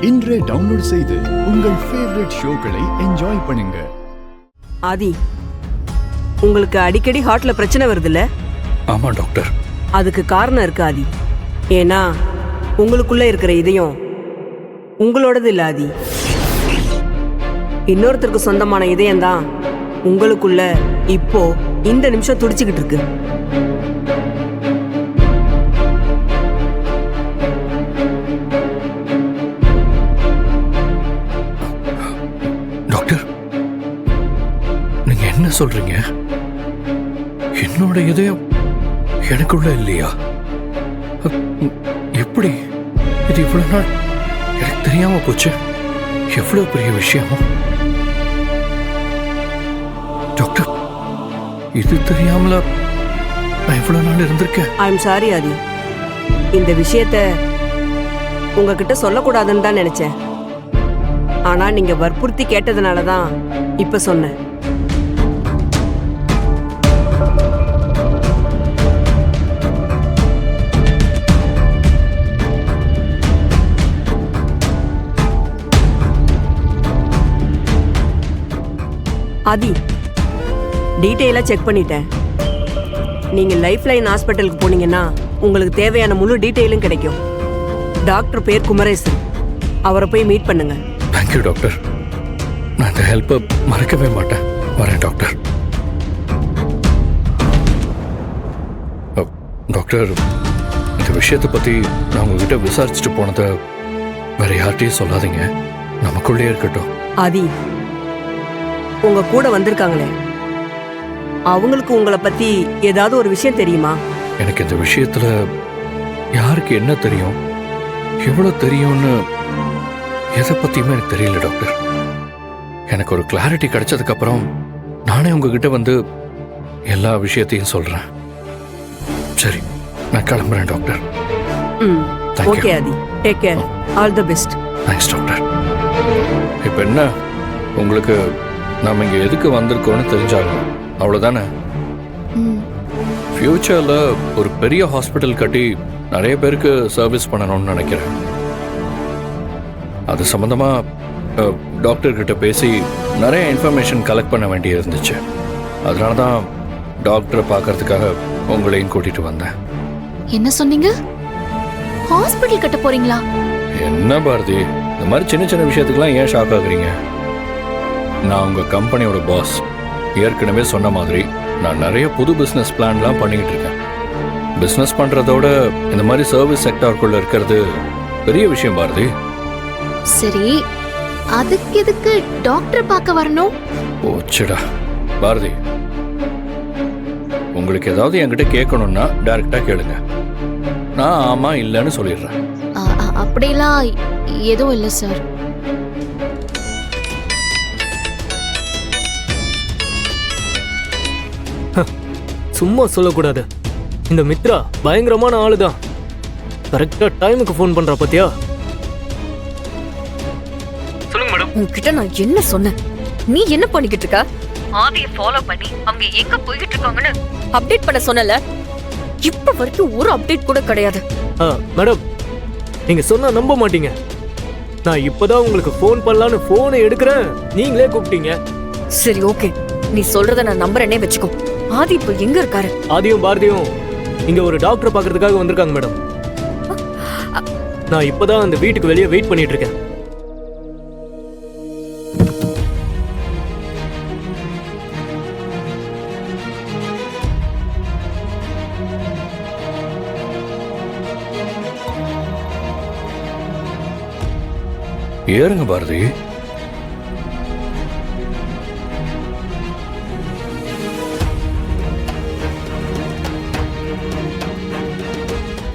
இன்றே டவுன்லோட் செய்து உங்கள் ஃபேவரட் ஷோக்களை என்ஜாய் பண்ணுங்க. ஆதி, உங்களுக்கு அடிக்கடி ஹார்ட்ல பிரச்சனை வருதுல்ல? ஆமா டாக்டர். அதுக்கு காரணம் இருக்கு ஆதி. ஏன்னா உங்களுக்குள்ள இருக்கிற இதயம் உங்களோடது இல்ல ஆதி. இன்னொருத்தருக்கு சொந்தமான இதயம் தான் உங்களுக்குள்ள இப்போ இந்த நிமிஷம் துடிச்சுக்கிட்டு இருக்கு. டாக்டர், நீங்க என்ன சொல்றீங்க? என்னோட இதயம் எனக்குள்ள இல்லையா? எப்படி இது இவ்வளவு நாள் எனக்கு தெரியாம போச்சு? எவ்வளவு பெரிய விஷயம் டாக்டர். இது தெரியாமல நான் இவ்வளவு நாள் இருந்திருக்கேன். ஐ எம் சாரி ஆதி. இந்த விஷயத்த உங்ககிட்ட சொல்லக்கூடாதுன்னு தான் நினைச்சேன். ஆனா நீங்க வற்புறுத்தி கேட்டதுனால தான் இப்ப சொன்னேன். ஆதி, டீட்டெயிலா செக் பண்ணிட்டேன். நீங்க லைஃப் லைன் ஹாஸ்பிட்டலுக்கு போனீங்கன்னா உங்களுக்கு தேவையான முழு டீட்டெயிலும் கிடைக்கும். டாக்டர் பேர் குமரேசன். அவரை போய் மீட் பண்ணுங்க. Thank you doctor. நான் இந்த ஹெல்ப்பை மறக்கவே மாட்டேன். வரேன் டாக்டர். டாக்டர், இந்த விஷயத்தை பற்றி நான் உங்ககிட்ட விசாரிச்சுட்டு போனதை வேற யார்கிட்டையும் சொல்லாதீங்க. நமக்குள்ளே இருக்கட்டும். ஆதி, உங்க கூட வந்திருக்காங்களே, அவங்களுக்கு உங்களை பத்தி ஏதாவது ஒரு விஷயம் தெரியுமா? எனக்கு இந்த விஷயத்துல யாருக்கு என்ன தெரியும், எவ்வளவு தெரியும்னு எதை பத்தியுமே எனக்கு தெரியல டாக்டர். எனக்கு ஒரு கிளாரிட்டி கிடைச்சதுக்கு அப்புறம் நானே உங்ககிட்ட வந்து எல்லா விஷயத்தையும் சொல்றேன். சரி, நான் கிளம்புறேன் doctor. Okay Aadhi, take care. All the best. Thanks doctor. இப்போ என்ன, உங்களுக்கு நாம இங்க எதுக்கு வந்திருக்கோம்னு தெரிஞ்சாகணும், அவ்வளவுதானே? ஃபியூச்சர்ல ஒரு பெரிய ஹாஸ்பிட்டல் கட்டி நிறைய பேருக்கு சர்வீஸ் பண்ணணும்னு நினைக்கிறேன். அது சம்பந்தமா டாக்டர் கிட்ட பேசி நிறைய இன்ஃபர்மேஷன் கலெக்ட் பண்ண வேண்டிய இருந்துச்சு. அதனால தான் டாக்டரை பார்க்கறதுக்காக உங்களையும் கூட்டிட்டு வந்தேன். என்ன சொன்னீங்க? ஹாஸ்பிட்டல் கட்ட போறீங்களா? என்ன பாரதி, இந்த மாதிரி சின்ன சின்ன விஷயத்துக்குலாம் ஏன் ஷாக் ஆகுறீங்க? நான் உங்க கம்பெனியோட பாஸ். ஏற்கனவே சொன்ன மாதிரி நான் நிறைய புது பிஸ்னஸ் பிளான்லாம் பண்ணிக்கிட்டு இருக்கேன். பிஸ்னஸ் பண்றதோட இந்த மாதிரி சர்வீஸ் செக்டாருக்குள்ள இருக்கிறது பெரிய விஷயம் பாரதி. சரி, அதுக்கு எதுக்கு டாக்டர் பார்க்க வரணும்? ஓச்சடா பாரதி, உங்களுக்கு ஏதாவது என்கிட்ட கேட்கணும்னா டைரக்டா கேளுங்க. நான் ஆமா இல்லைன்னு சொல்லிடுறேன். அப்படிலாம் எதுவும் இல்லை சார். சும்மா சொல்லக்கூடாது. இந்த மித்ரா பயங்கரமான ஆளுதான். கரெக்டா டைமுக்கு ஃபோன் பண்றா பாத்தியா? சொல்லுங்க மேடம். உன்கிட்ட நான் என்ன சொன்னேன்? நீ என்ன பண்ணிக்கிட்டு இருக்க? ஆதியை ஃபாலோ பண்ணி அவங்க எங்க போய்கிட்டு இருக்காங்கன்னு அப்டேட் பண்ண சொன்னல. இப்ப வரைக்கும் ஒரு அப்டேட் கூட கிடையாது. மேடம், நீங்க சொன்னா நம்ப மாட்டீங்க. நான் இப்பதான் உங்களுக்கு ஃபோன் பண்ணலான்னு போனை எடுக்கிறேன், நீங்களே கூப்பிட்டீங்க. சரி, ஓகே, நீ சொல்றத நான் நம்புறேனே வச்சுக்கோ. ஆதி இப்ப எங்க இருக்காரு? ஆதியும் பாரதியும் இங்க ஒரு டாக்டரை பாக்குறதுக்காக வந்திருக்காங்க மேடம். நான் இப்பதான் அந்த வீட்டுக்கு வெளியே வெயிட் பண்ணிட்டு இருக்கேன். ஏறுங்க Bharathi.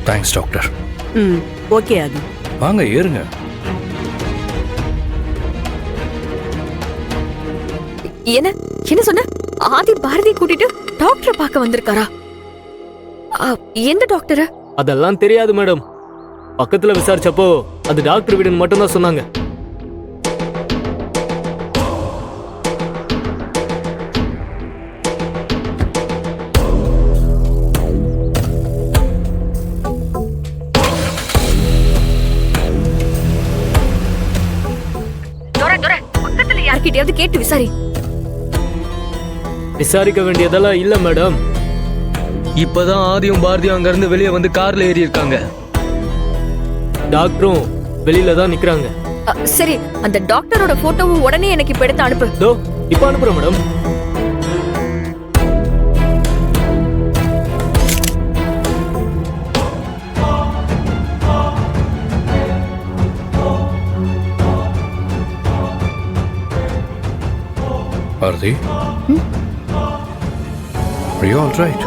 Thanks doctor. Okay Aadhi, வாங்க ஏறுங்க. என்ன என்ன சொன்ன? ஆதி பாரதி கூட்டிட்டு டாக்டர் பார்க்க வந்திருக்காரா? எந்த டாக்டர்? அதெல்லாம் தெரியாது மேடம். பக்கத்துல விசாரிச்சப்போ அது டாக்டர் வீடுன்னு மட்டும்தான் சொன்னாங்க. யார்கிட்டயாவது கேட்டு விசாரி. விசாரிக்க வேண்டியதெல்லாம் இல்ல மேடம். இப்பதான் ஆதியும் பாரதியும் அங்க இருந்து வெளியே வந்து கார்ல ஏறி இருக்காங்க. டாக்டரும் வெளியில தான் நிக்கிறாங்க. சரி, அந்த டாக்டரோட போட்டோவும் உடனே எனக்கு இப்ப எடுத்து அனுப்பு. தோ இப்ப அனுப்புறேன் madam. Bharathi, are you all right?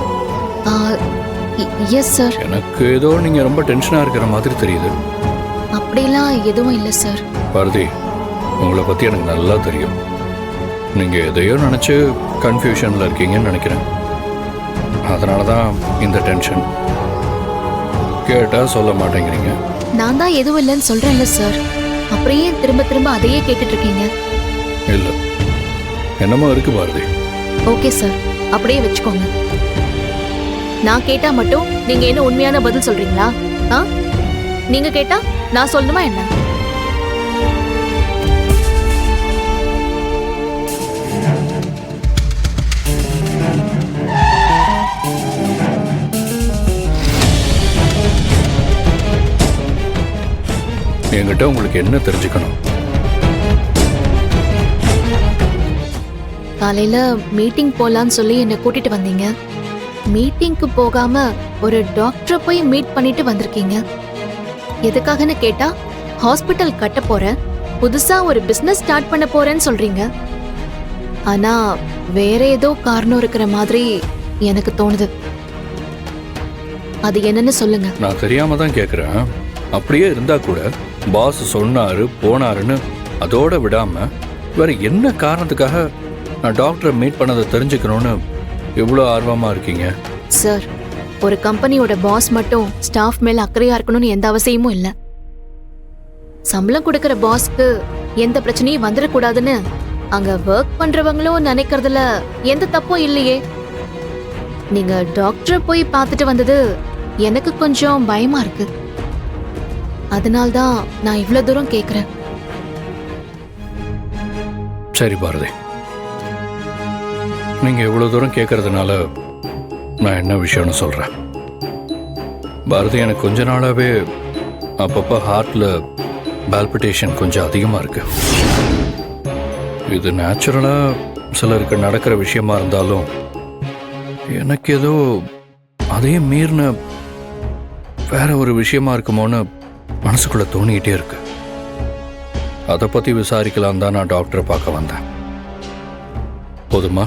Yes sir. எனக்கு ஏதோ நீங்க ரொம்ப டென்ஷனா இருக்கிற மாதிரி தெரியுது. அப்படிலாம் எதுவும் இல்லை சார். பாரதி, உங்களை பத்தி எனக்கு நல்லா தெரியும். நீங்க எதையோ நினைச்சு கன்ஃபியூஷன்ல இருக்கீங்கன்னு நினைக்கிறேன். அதனால தான் இந்த டென்ஷன். கேட்டா சொல்ல மாட்டேங்கிறீங்க. நான் தான் எதுவும் இல்லைன்னு சொல்றேன்ல சார். அப்படியே திரும்ப திரும்ப அதையே கேட்டுட்டு இருக்கீங்க. இல்ல, என்னமோ இருக்கு பாரதி. ஓகே சார், அப்படியே வச்சுக்கோங்க. நான் கேட்டா மட்டும் நீங்க என்ன உண்மையான பதில் சொல்றீங்களா? நீங்க கேட்டா நான் சொல்லணுமா என்ன? என்கிட்ட உங்களுக்கு என்ன தெரிஞ்சுக்கணும்? காலையில மீட்டிங் போலான்னு சொல்லி என்னை கூட்டிட்டு வந்தீங்க. மீட்டிங்க்கு போகாம ஒரு டாக்டரை போய் மீட் பண்ணிட்டு வந்திருக்கீங்க. எதுக்காகன்னு கேட்டா ஹாஸ்பிட்டல் கட்ட போறேன், புதுசா ஒரு பிசினஸ் ஸ்டார்ட் பண்ண போறேன்னு சொல்றீங்க. ஆனா வேற ஏதோ காரணம் இருக்கிற மாதிரி எனக்கு தோணுது. அது என்னன்னு சொல்லுங்க. நான் தெரியாம தான் கேட்குறேன். அப்படியே இருந்தா கூட பாஸ் சொன்னாரு போனாருன்னு அதோட விடாம வேற என்ன காரணத்துக்காக நான் டாக்டரை மீட் பண்ணதை தெரிஞ்சுக்கணும்னு எவ்வளோ ஆர்வமா இருக்கீங்க? சார், ஒரு கம்பெனியோட பாஸ் மட்டும் ஸ்டாஃப் மேல அக்கறையா இருக்கணும்னு எந்த அவசியமும் இல்ல. சம்பளம் கொடுக்கிற பாஸ்க்கு எந்த பிரச்சனையும் வந்துடக்கூடாதுன்னு அங்க ஒர்க் பண்றவங்களும் நினைக்கிறதுல எந்த தப்பும் இல்லையே. நீங்க டாக்டரை போய் பார்த்துட்டு வந்தது எனக்கு கொஞ்சம் பயமா இருக்கு. அதனால்தான் நான் இவ்வளவு தூரம் கேக்குறேன். சரி பாரதி, நீங்க இவ்வளவு தூரம் கேட்கறதுனால நான் என்ன விஷயம்னு சொல்றேன். பாரதி, எனக்கு கொஞ்ச நாளாவே அப்பப்போ ஹார்ட்ல பால்பிட்டேஷன் கொஞ்சம் அதிகமா இருக்கு. இது நேச்சுரலா சிலருக்கு நடக்கிற விஷயமா இருந்தாலும் எனக்கு ஏதோ அதையும் மீறின வேற ஒரு விஷயமா இருக்குமோன்னு மனசுக்குள்ள தோணிக்கிட்டே இருக்கு. அதை பத்தி விசாரிக்கலாம் தான் நான் டாக்டரை பார்க்க வந்தேன். போதுமா?